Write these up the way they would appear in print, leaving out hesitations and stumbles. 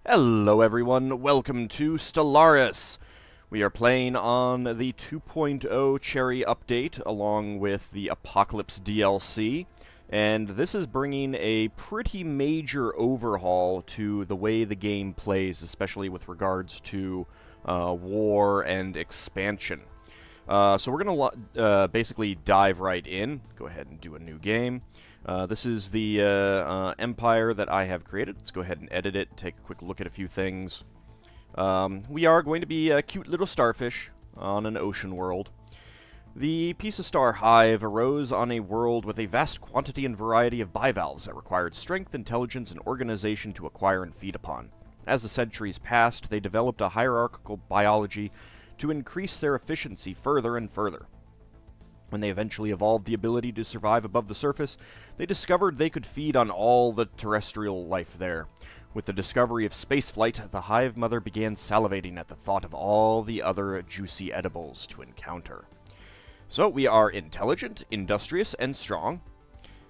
Hello everyone, welcome to Stellaris. We are playing on the 2.0 Cherry update along with the Apocalypse DLC, and this is bringing a pretty major overhaul to the way the game plays, especially with regards to war and expansion. So we're going to basically dive right in, go ahead and do a new game. This is the empire that I have created. Let's go ahead and edit it, take a quick look at a few things. We are going to be a cute little starfish on an ocean world. The Piece of Star Hive arose on a world with a vast quantity and variety of bivalves that required strength, intelligence, and organization to acquire and feed upon. As the centuries passed, they developed a hierarchical biology to increase their efficiency further and further. When they eventually evolved the ability to survive above the surface, they discovered they could feed on all the terrestrial life there. With the discovery of spaceflight, the Hive Mother began salivating at the thought of all the other juicy edibles to encounter. So we are intelligent, industrious, and strong,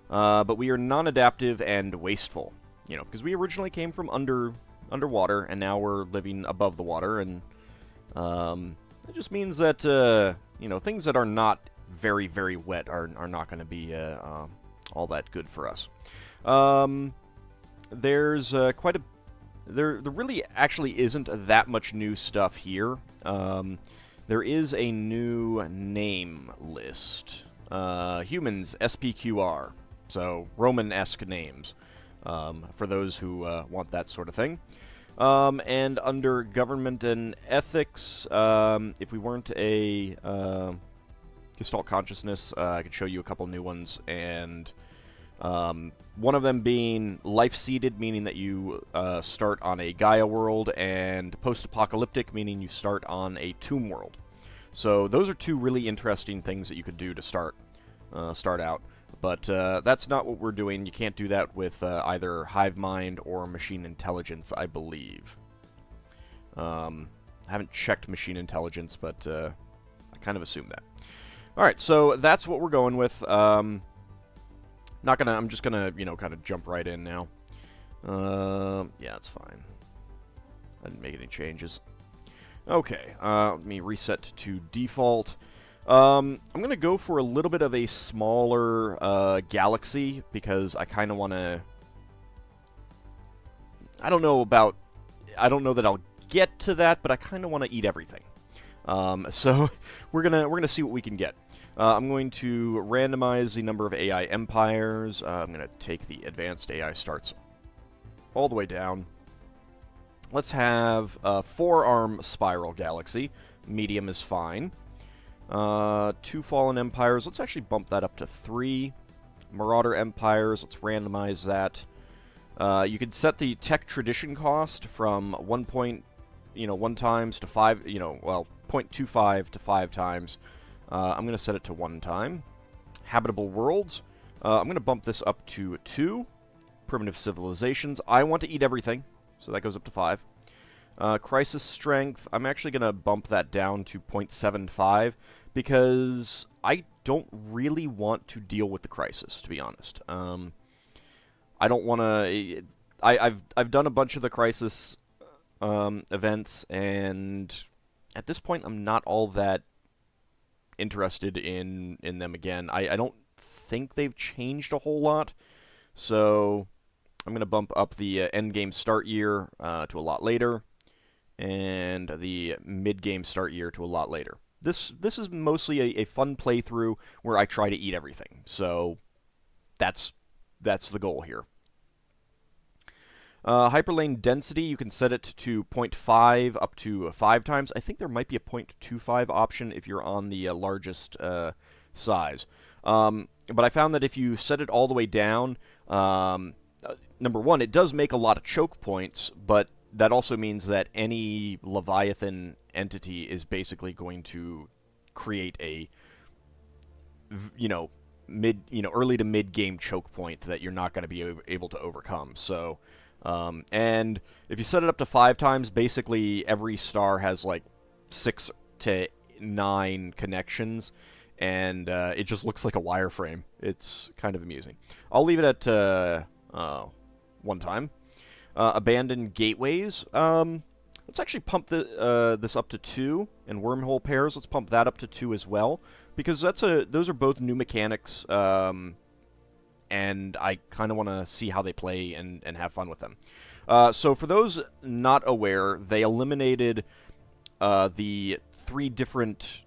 but we are non-adaptive and wasteful. You know, because we originally came from underwater, and now we're living above the water, and it just means that you know, things that are not very, very wet are not going to be all that good for us. There's quite a... There really actually isn't that much new stuff here. There is a new name list. Humans, SPQR. So, Roman-esque names. For those who want that sort of thing. And under government and ethics, if we weren't a Gestalt consciousness, I could show you a couple new ones, and one of them being life-seeded, meaning that you start on a Gaia world, and post-apocalyptic, meaning you start on a tomb world. So those are two really interesting things that you could do to start out. But that's not what we're doing. You can't do that with either hive mind or machine intelligence, I believe. I haven't checked machine intelligence, but I kind of assume that. Alright, so that's what we're going with. I'm just gonna, you know, kind of jump right in now. Yeah, it's fine. I didn't make any changes. Okay, let me reset to default. I'm going to go for a little bit of a smaller galaxy, because I kind of want to... I don't know that I'll get to that, but I kind of want to eat everything. So we're gonna see what we can get. I'm going to randomize the number of AI empires. I'm going to take the advanced AI starts all the way down. Let's have a 4-arm spiral galaxy. Medium is fine. 2 fallen empires. Let's actually bump that up to 3. Marauder empires. Let's randomize that. You could set the tech tradition cost from 1 times to 5. 0.25 to 5 times. I'm going to set it to 1 time. Habitable worlds. I'm going to bump this up to 2. Primitive civilizations. I want to eat everything, so that goes up to 5. Crisis strength. I'm actually going to bump that down to 0.75 because I don't really want to deal with the crisis, to be honest. I don't want to... I've done a bunch of the crisis events, and at this point I'm not all that interested in them again. I don't think they've changed a whole lot, so I'm going to bump up the endgame start year to a lot later, and the mid-game start year to a lot later. This is mostly a fun playthrough where I try to eat everything, so that's the goal here. Hyperlane density, you can set it to 0.5 up to 5 times. I think there might be a 0.25 option if you're on the largest size. But I found that if you set it all the way down, number one, it does make a lot of choke points, but that also means that any Leviathan entity is basically going to create a, early to mid-game choke point that you're not going to be able to overcome. So... and if you set it up to 5 times, basically every star has like 6 to 9 connections, and it just looks like a wireframe. It's kind of amusing. I'll leave it at 1 time. Abandoned gateways. Let's actually pump this up to 2, and wormhole pairs. Let's pump that up to 2 as well, because those are both new mechanics, and I kind of want to see how they play and have fun with them. So for those not aware, they eliminated the 3 different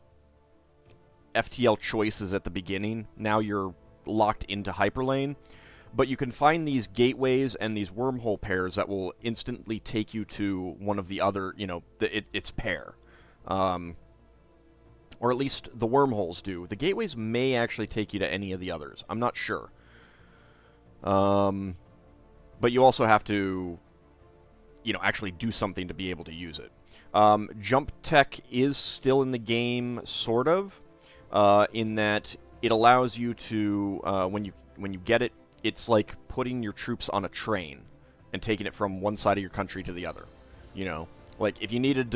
FTL choices at the beginning. Now you're locked into Hyperlane. But you can find these gateways and these wormhole pairs that will instantly take you to one of the other, its pair. Or at least the wormholes do. The gateways may actually take you to any of the others. I'm not sure. But you also have to, actually do something to be able to use it. Jump tech is still in the game, sort of, in that it allows you to, when you get it, it's like putting your troops on a train and taking it from one side of your country to the other. Like if you needed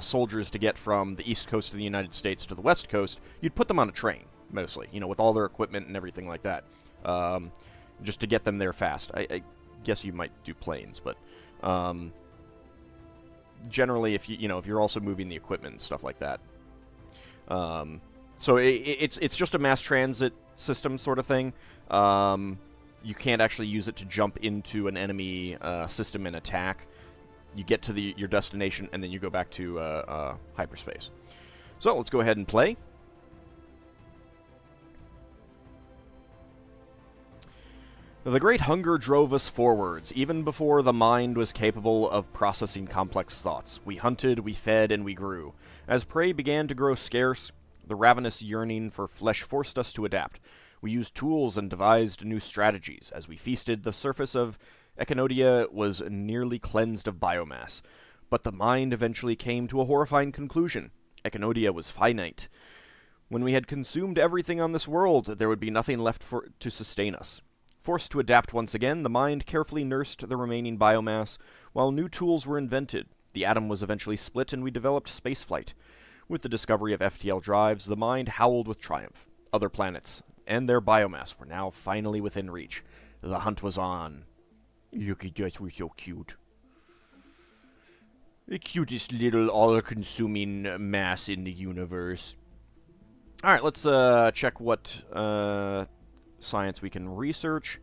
soldiers to get from the east coast of the United States to the west coast, you'd put them on a train, mostly, with all their equipment and everything like that, just to get them there fast. I guess you might do planes, but generally, if you're also moving the equipment and stuff like that. So it's just a mass transit system sort of thing. You can't actually use it to jump into an enemy system and attack. You get to your destination, and then you go back to hyperspace. So let's go ahead and play. The great hunger drove us forwards, even before the mind was capable of processing complex thoughts. We hunted, we fed, and we grew. As prey began to grow scarce, the ravenous yearning for flesh forced us to adapt. We used tools and devised new strategies. As we feasted, the surface of Echinodia was nearly cleansed of biomass. But the mind eventually came to a horrifying conclusion. Echinodia was finite. When we had consumed everything on this world, there would be nothing left to sustain us. Forced to adapt once again, the mind carefully nursed the remaining biomass, while new tools were invented. The atom was eventually split, and we developed spaceflight. With the discovery of FTL drives, the mind howled with triumph. Other planets and their biomass were now finally within reach. The hunt was on. Look at us, we're so cute. The cutest little all-consuming mass in the universe. Alright, let's check what science we can research.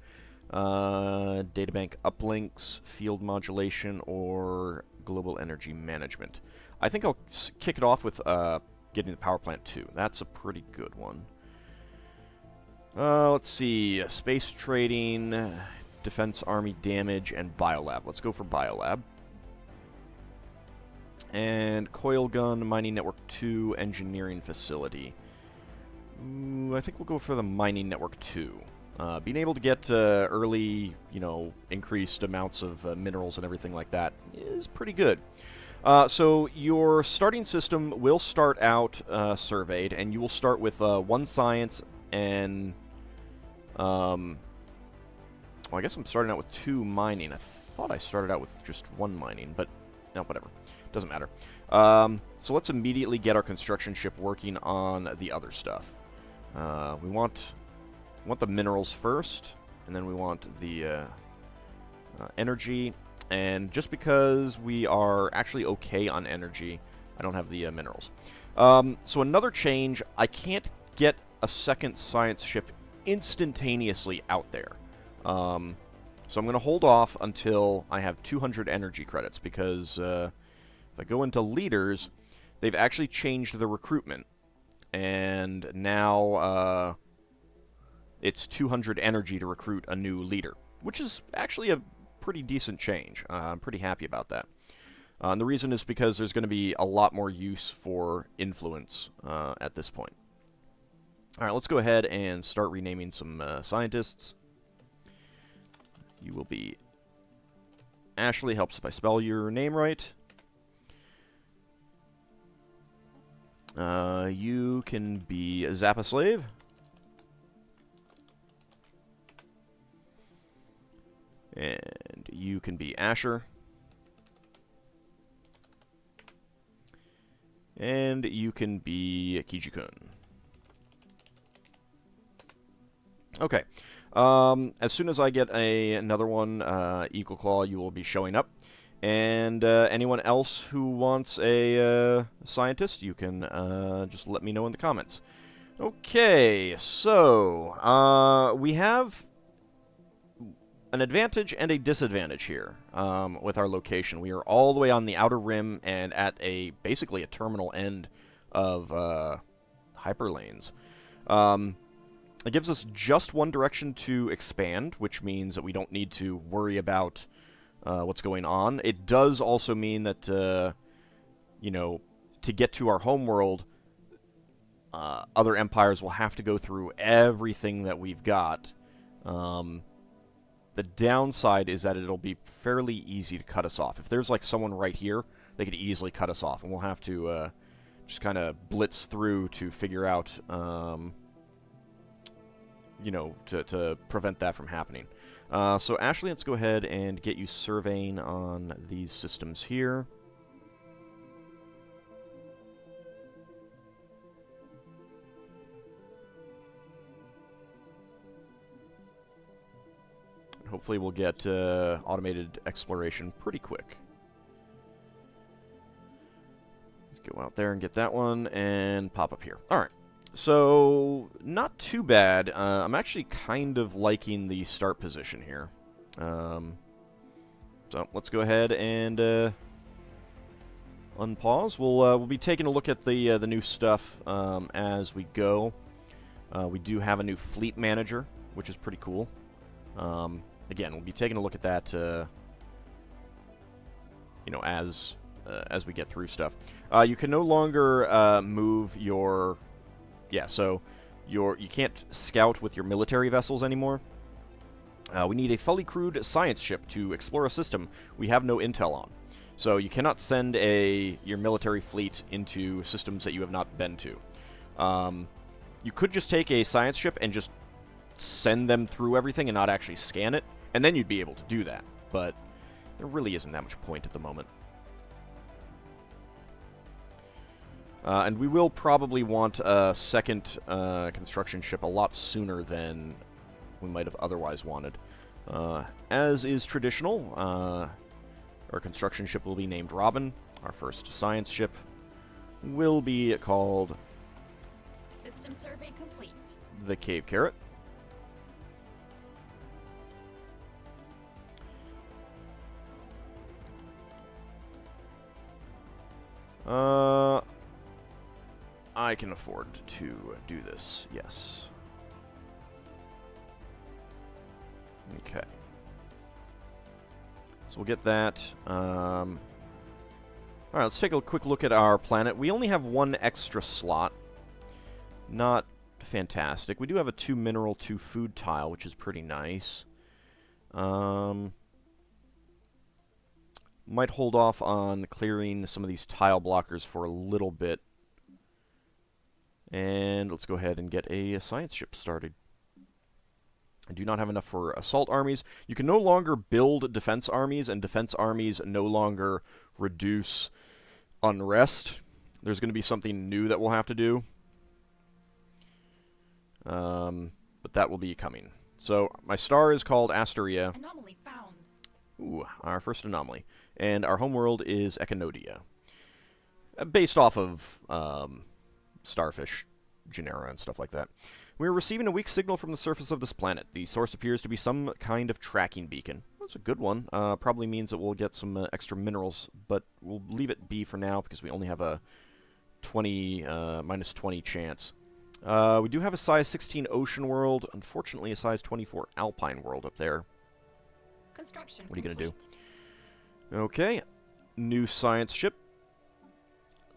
Databank uplinks, field modulation, or global energy management. I think I'll kick it off with getting the power plant 2. That's a pretty good one. Let's see. Space trading, defense army damage, and biolab. Let's go for biolab. And coil gun, mining network 2, engineering facility. I think we'll go for the mining network 2. Being able to get early, increased amounts of minerals and everything like that is pretty good. So your starting system will start out surveyed, and you will start with 1 science and... well, I guess I'm starting out with 2 mining. I thought I started out with just 1 mining, but no, whatever. Doesn't matter. So let's immediately get our construction ship working on the other stuff. We want the minerals first, and then we want the energy. And just because we are actually okay on energy, I don't have the minerals. So another change, I can't get a second science ship instantaneously out there. So I'm going to hold off until I have 200 energy credits, because if I go into leaders, they've actually changed the recruitment. And now it's 200 energy to recruit a new leader, which is actually a pretty decent change. I'm pretty happy about that. And the reason is because there's going to be a lot more use for influence at this point. Alright, let's go ahead and start renaming some scientists. You will be Ashley. Helps if I spell your name right. You can be a Zappa Slave. And you can be Asher. And you can be Kijikun. Okay. As soon as I get another one, Eagle Claw, you will be showing up. And anyone else who wants a scientist, you can just let me know in the comments. Okay, so we have an advantage and a disadvantage here with our location. We are all the way on the outer rim and at basically a terminal end of hyperlanes. It gives us just one direction to expand, which means that we don't need to worry about what's going on. It does also mean that, you know, to get to our homeworld, other empires will have to go through everything that we've got. The downside is that it'll be fairly easy to cut us off. If there's like someone right here, they could easily cut us off, and we'll have to just kind of blitz through to figure out, you know, to prevent that from happening. So Ashley, let's go ahead and get you surveying on these systems here. Hopefully we'll get automated exploration pretty quick. Let's go out there and get that one and pop up here. Alright, so not too bad. I'm actually kind of liking the start position here. So let's go ahead and unpause. We'll be taking a look at the new stuff as we go. We do have a new fleet manager, which is pretty cool. Again, we'll be taking a look at that, you know, as we get through stuff. You can no longer move your, so you can't scout with your military vessels anymore. We need a fully crewed science ship to explore a system we have no intel on. So you cannot send your military fleet into systems that you have not been to. You could just take a science ship and just send them through everything and not actually scan it, and then you'd be able to do that, but there really isn't that much point at the moment. And we will probably want a second construction ship a lot sooner than we might have otherwise wanted. As is traditional, our construction ship will be named Robin. Our first science ship will be called System survey complete. The Cave Carrot. I can afford to do this, yes. Okay. So we'll get that. Alright, let's take a quick look at our planet. We only have one extra slot. Not fantastic. We do have a 2 mineral, 2 food tile, which is pretty nice. Might hold off on clearing some of these tile blockers for a little bit. And let's go ahead and get a science ship started. I do not have enough for assault armies. You can no longer build defense armies, and defense armies no longer reduce unrest. There's going to be something new that we'll have to do. But that will be coming. So my star is called Asteria. Anomaly found. Ooh, our first anomaly. And our homeworld is Echinodia. Based off of starfish genera and stuff like that. We are receiving a weak signal from the surface of this planet. The source appears to be some kind of tracking beacon. That's a good one. Probably means that we'll get some extra minerals, but we'll leave it be for now because we only have a minus 20 chance. We do have a size 16 ocean world. Unfortunately, a size 24 alpine world up there. Construction What are you going to do? complete. Okay. New science ship.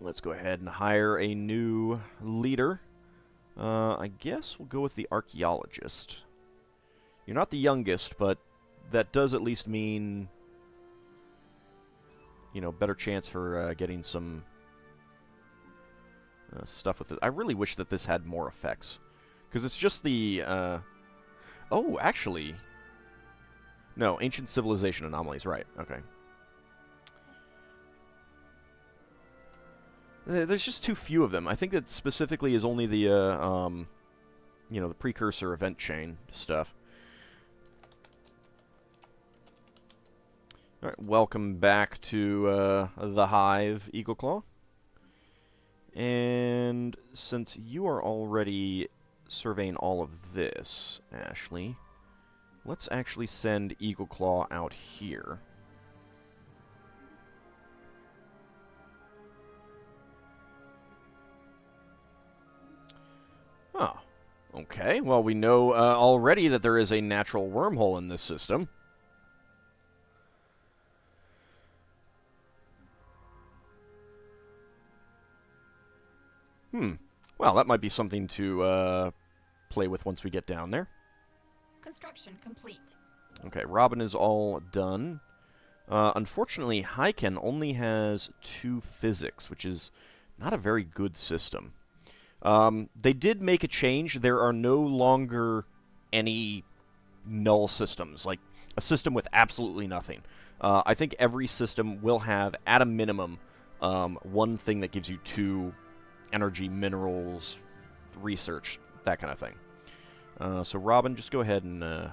Let's go ahead and hire a new leader. I guess we'll go with the archaeologist. You're not the youngest, but that does at least mean, you know, better chance for getting some stuff with it. I really wish that this had more effects. Because it's just the... oh, actually... No, ancient civilization anomalies, right, okay. There's just too few of them. I think that specifically is only the, you know, the precursor event chain stuff. Alright, welcome back to the Hive, Eagle Claw. And since you are already surveying all of this, Ashley, let's actually send Eagle Claw out here. Oh, okay. Well, we know already that there is a natural wormhole in this system. Well, that might be something to play with once we get down there. Construction complete. Okay, Robin is all done. Unfortunately, Hyken only has 2 physics, which is not a very good system. They did make a change. There are no longer any null systems, like a system with absolutely nothing. I think every system will have, at a minimum, one thing that gives you 2 energy, minerals, research, that kind of thing. So Robin, just go ahead and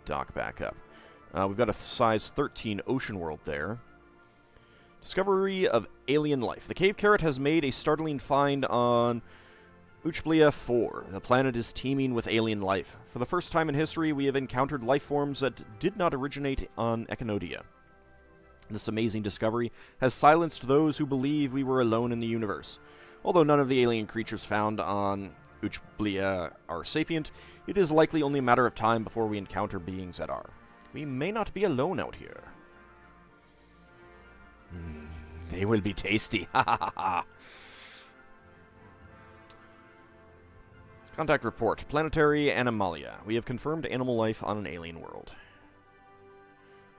dock back up. We've got a size 13 ocean world there. Discovery of alien life. The cave carrot has made a startling find on Uchblia 4. The planet is teeming with alien life. For the first time in history, we have encountered life forms that did not originate on Echinodia. This amazing discovery has silenced those who believe we were alone in the universe. Although none of the alien creatures found on Uchblia are sapient, it is likely only a matter of time before we encounter beings that are. We may not be alone out here. They will be tasty. Ha ha ha. Contact report. Planetary Anomalia. We have confirmed animal life on an alien world.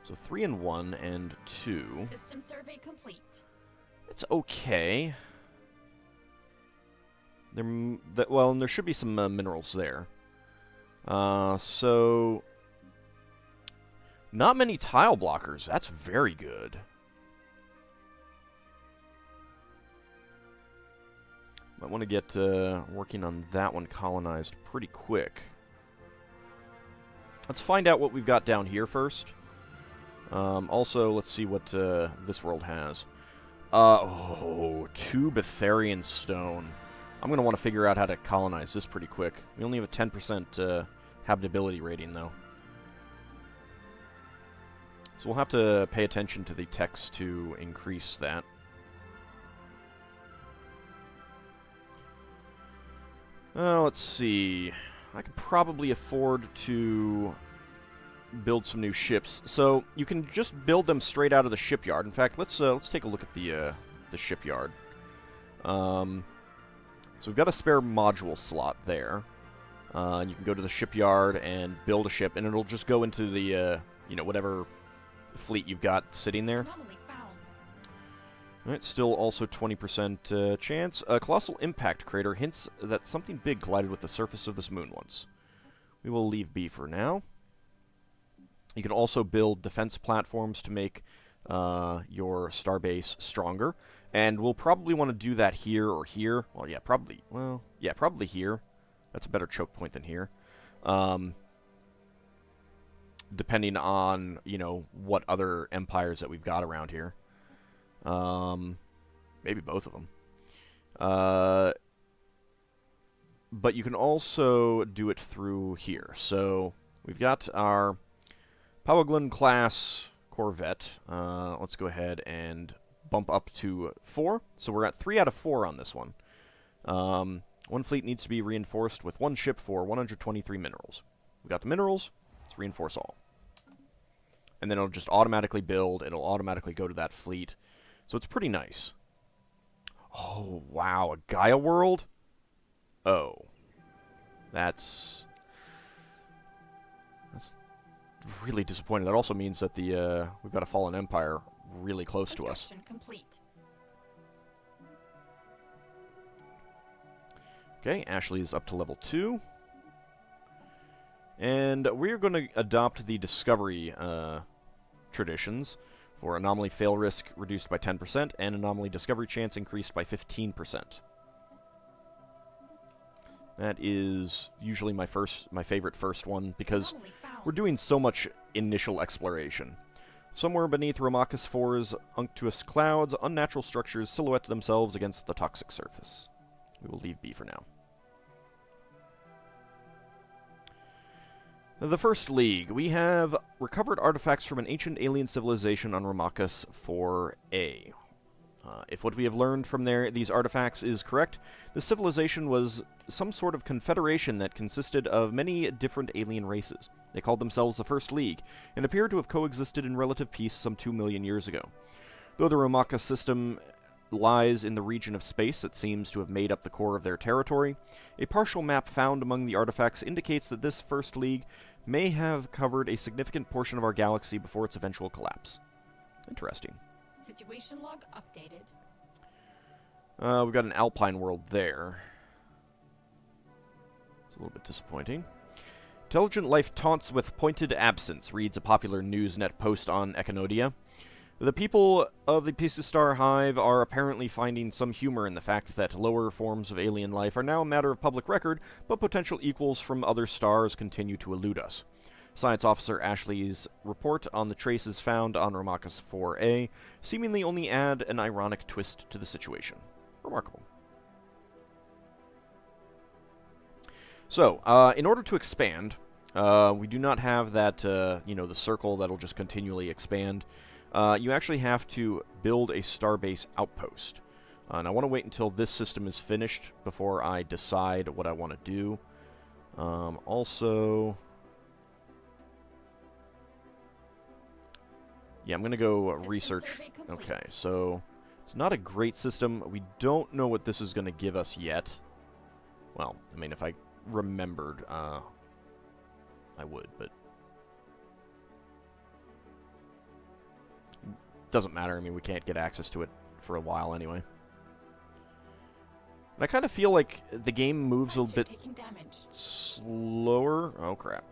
So 3 and 1 and 2. System survey complete. It's okay. Well, and there should be some minerals there. So not many tile blockers. That's very good. Might want to get working on that one colonized pretty quick. Let's find out what we've got down here first. Also, let's see what this world has. 2 Betharian stone. I'm going to want to figure out how to colonize this pretty quick. We only have a 10% habitability rating, though. So we'll have to pay attention to the text to increase that. Let's see. I could probably afford to build some new ships. So you can just build them straight out of the shipyard. In fact, let's take a look at the shipyard. So we've got a spare module slot there. You can go to the shipyard and build a ship, and it'll just go into the whatever fleet you've got sitting there. Anomaly found. Alright, still also 20% chance. A colossal impact crater hints that something big collided with the surface of this moon once. We will leave B for now. You can also build defense platforms to make your starbase stronger. And we'll probably want to do that here or here. Well, yeah, probably. Well, yeah, probably here. That's a better choke point than here. Depending on, what other empires that we've got around here. Maybe both of them. But you can also do it through here. So we've got our Powaglan class Corvette. Let's go ahead and bump up to 4. So we're at 3 out of 4 on this one. One fleet needs to be reinforced with 1 ship for 123 minerals. We got the minerals. Let's reinforce all. And then it'll just automatically build. It'll automatically go to that fleet. So it's pretty nice. Oh, wow. A Gaia world? Oh. That's really disappointing. That also means that we've got a fallen empire really close to us. Complete. Okay, Ashley is up to level 2. And we're going to adopt the discovery traditions for anomaly fail risk reduced by 10% and anomaly discovery chance increased by 15%. That is usually my favorite first one because we're doing so much initial exploration. Somewhere beneath Romachus 4's unctuous clouds, unnatural structures silhouette themselves against the toxic surface. We will leave B for now. The First League. We have recovered artifacts from an ancient alien civilization on Romachus 4A. If what we have learned from these artifacts is correct, the civilization was some sort of confederation that consisted of many different alien races. They called themselves the First League, and appeared to have coexisted in relative peace some 2 million years ago. Though the Romachus system lies in the region of space that seems to have made up the core of their territory, a partial map found among the artifacts indicates that this First League may have covered a significant portion of our galaxy before its eventual collapse. Interesting. Situation log updated. We've got an alpine world there. It's a little bit disappointing. Intelligent life taunts with pointed absence, reads a popular Newsnet post on Echinodia. The people of the Pisistar Hive are apparently finding some humor in the fact that lower forms of alien life are now a matter of public record, but potential equals from other stars continue to elude us. Science Officer Ashley's report on the traces found on Romachus 4A seemingly only add an ironic twist to the situation. Remarkable. So, in order to expand, we do not have that, the circle that'll just continually expand. You actually have to build a starbase outpost. And I want to wait until this system is finished before I decide what I want to do. Yeah, I'm going to go research. Okay, so it's not a great system. We don't know what this is going to give us yet. Well, I mean, if I remembered, I would, but doesn't matter. I mean, we can't get access to it for a while anyway. And I kind of feel like the game moves a little bit slower. Oh, crap.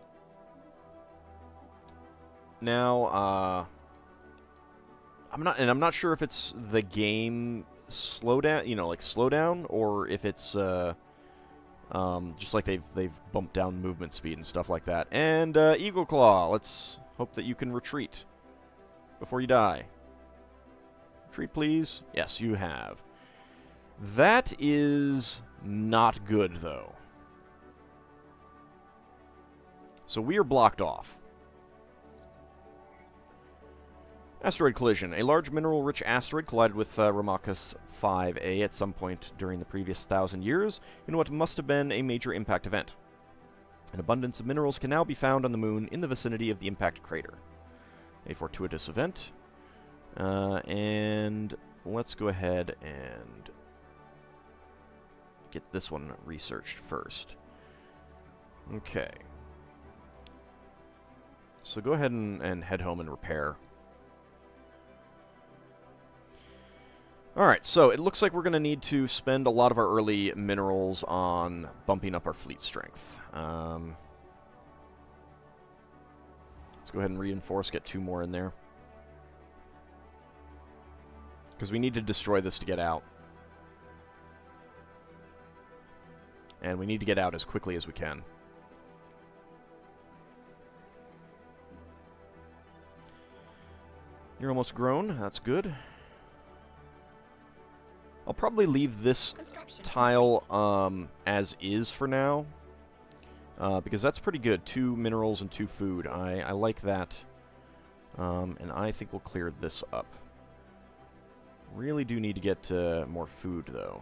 Now, I'm not sure if it's the game slowdown, or if it's just like they've bumped down movement speed and stuff like that. And Eagle Claw, let's hope that you can retreat before you die. Retreat, please. Yes, you have. That is not good, though. So we are blocked off. Asteroid collision. A large mineral-rich asteroid collided with Romachus 5A at some point during the previous 1,000 years in what must have been a major impact event. An abundance of minerals can now be found on the moon in the vicinity of the impact crater. A fortuitous event. And let's go ahead and get this one researched first. Okay. So go ahead and head home and repair. Alright, so it looks like we're going to need to spend a lot of our early minerals on bumping up our fleet strength. Let's go ahead and reinforce, get 2 more in there. Because we need to destroy this to get out. And we need to get out as quickly as we can. You're almost grown, that's good. I'll probably leave this tile as is for now, because that's pretty good. 2 minerals and 2 food. I like that, and I think we'll clear this up. Really do need to get more food, though.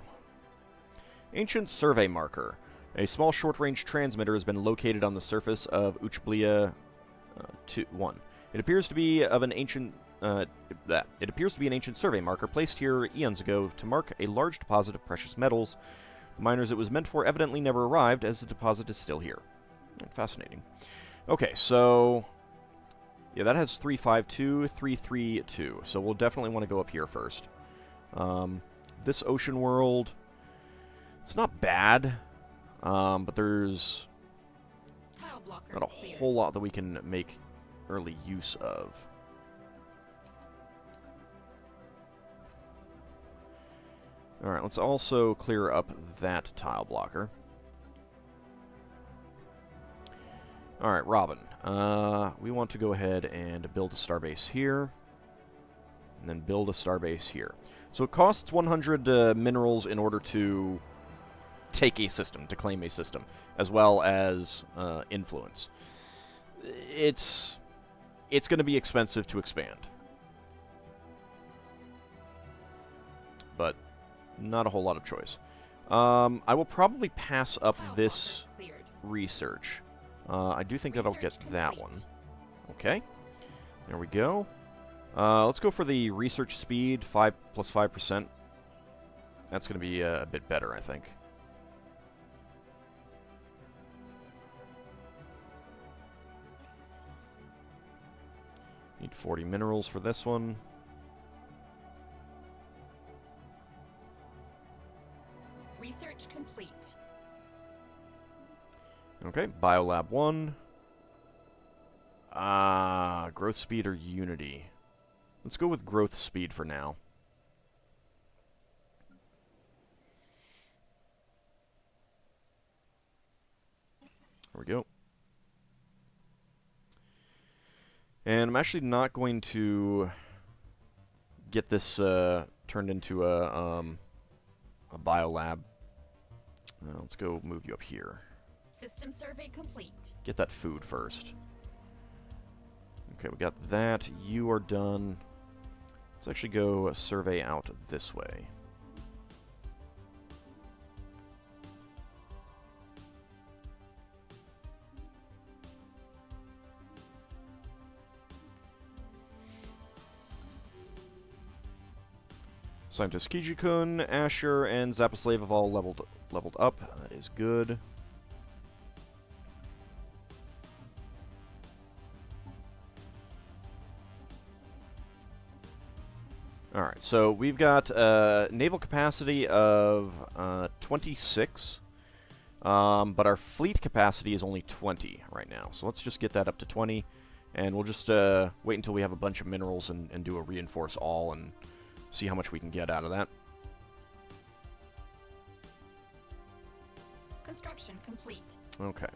Ancient Survey Marker. A small short-range transmitter has been located on the surface of Uchblia 1. It appears to be of an ancient... It appears to be an ancient survey marker placed here eons ago to mark a large deposit of precious metals. The miners it was meant for evidently never arrived, as the deposit is still here. Fascinating. Okay, so... yeah, that has 352, 332, so we'll definitely want to go up here first. This ocean world... it's not bad, but there's not a whole lot that we can make early use of. Alright, let's also clear up that tile blocker. Alright, Robin. we want to go ahead and build a starbase here, and then build a starbase here. So it costs 100 minerals in order to take a system, to claim a system, as well as influence. It's going to be expensive to expand, but not a whole lot of choice. I will probably pass up this research. I do think that I'll get that one. Okay, there we go. Let's go for the research speed, 5 plus 5%. That's going to be a bit better, I think. Need 40 minerals for this one. Research complete. Okay, Biolab 1. Growth speed or unity? Let's go with growth speed for now. There we go. And I'm actually not going to get this turned into a biolab. Let's go move you up here. System survey complete. Get that food first. Okay, we got that. You are done. Let's actually go survey out this way. Scientist Kijikun, Asher, and Zaposlave have all leveled up. That is good. Alright, so we've got naval capacity of 26, but our fleet capacity is only 20 right now. So let's just get that up to 20, and we'll just wait until we have a bunch of minerals and do a reinforce all and see how much we can get out of that. Construction complete. Okay.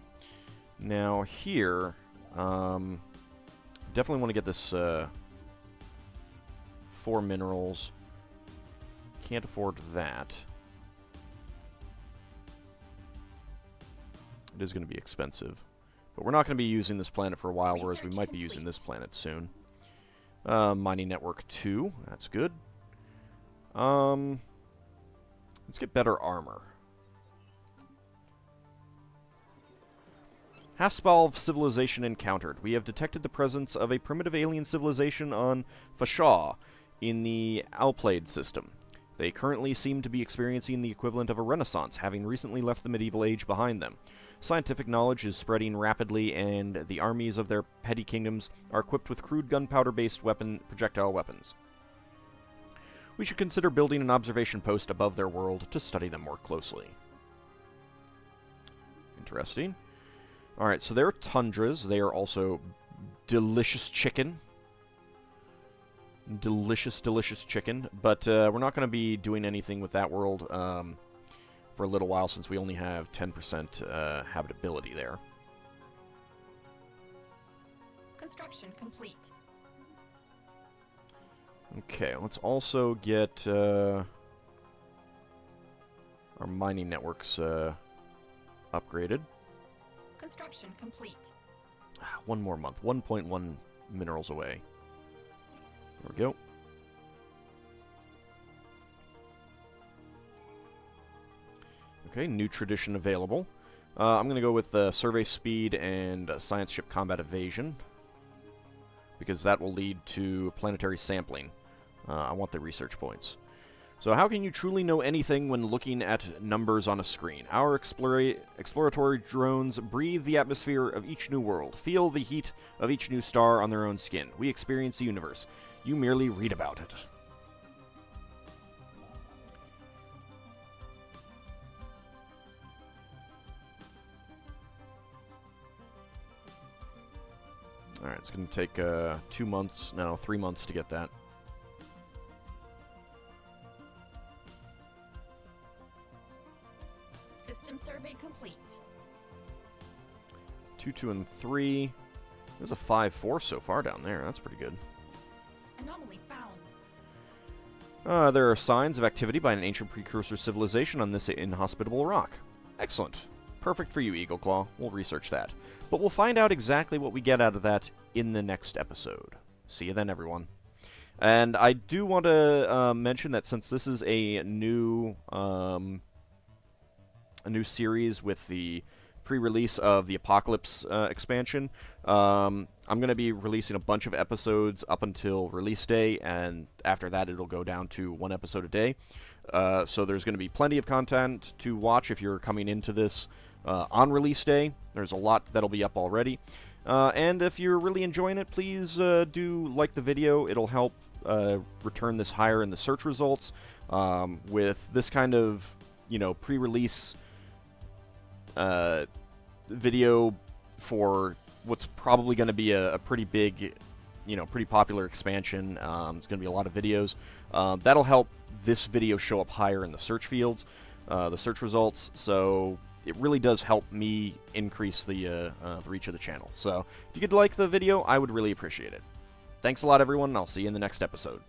Now here, definitely want to get this 4 minerals. Can't afford that. It is going to be expensive. But we're not going to be using this planet for a while, whereas we might be using this planet soon. Mining Network 2. That's good. Let's get better armor. Haspalv civilization encountered. We have detected the presence of a primitive alien civilization on Fashaw in the Alplade system. They currently seem to be experiencing the equivalent of a renaissance, having recently left the medieval age behind them. Scientific knowledge is spreading rapidly, and the armies of their petty kingdoms are equipped with crude gunpowder-based projectile weapons. We should consider building an observation post above their world to study them more closely. Interesting. Alright, so they're tundras. They are also delicious chicken. Delicious, delicious chicken. But we're not going to be doing anything with that world for a little while, since we only have 10% habitability there. Construction complete. Okay, let's also get our mining networks upgraded. Construction complete. One more month. 1.1 minerals away. There we go. Okay, new tradition available. I'm going to go with survey speed and science ship combat evasion, because that will lead to planetary sampling. I want the research points. So how can you truly know anything when looking at numbers on a screen? Our exploratory drones breathe the atmosphere of each new world, feel the heat of each new star on their own skin. We experience the universe. You merely read about it. Alright, it's going to take 2 months, no, 3 months to get that. System survey complete. 2, 2, and 3. There's a 5-4 so far down there. That's pretty good. Anomaly found. There are signs of activity by an ancient precursor civilization on this inhospitable rock. Excellent. Perfect for you, Eagle Claw. We'll research that. But we'll find out exactly what we get out of that in the next episode. See you then, everyone. And I do want to mention that since this is a new series with the pre-release of the Apocalypse expansion, I'm going to be releasing a bunch of episodes up until release day, and after that it'll go down to 1 episode a day. So there's going to be plenty of content to watch if you're coming into this on release day. There's a lot that'll be up already. And if you're really enjoying it, please do like the video. It'll help return this higher in the search results. With this kind of, pre-release video for what's probably going to be a pretty big, pretty popular expansion. It's going to be a lot of videos. That'll help this video show up higher in the search fields, the search results. So it really does help me increase the reach of the channel. So if you could like the video, I would really appreciate it. Thanks a lot, everyone, and I'll see you in the next episode.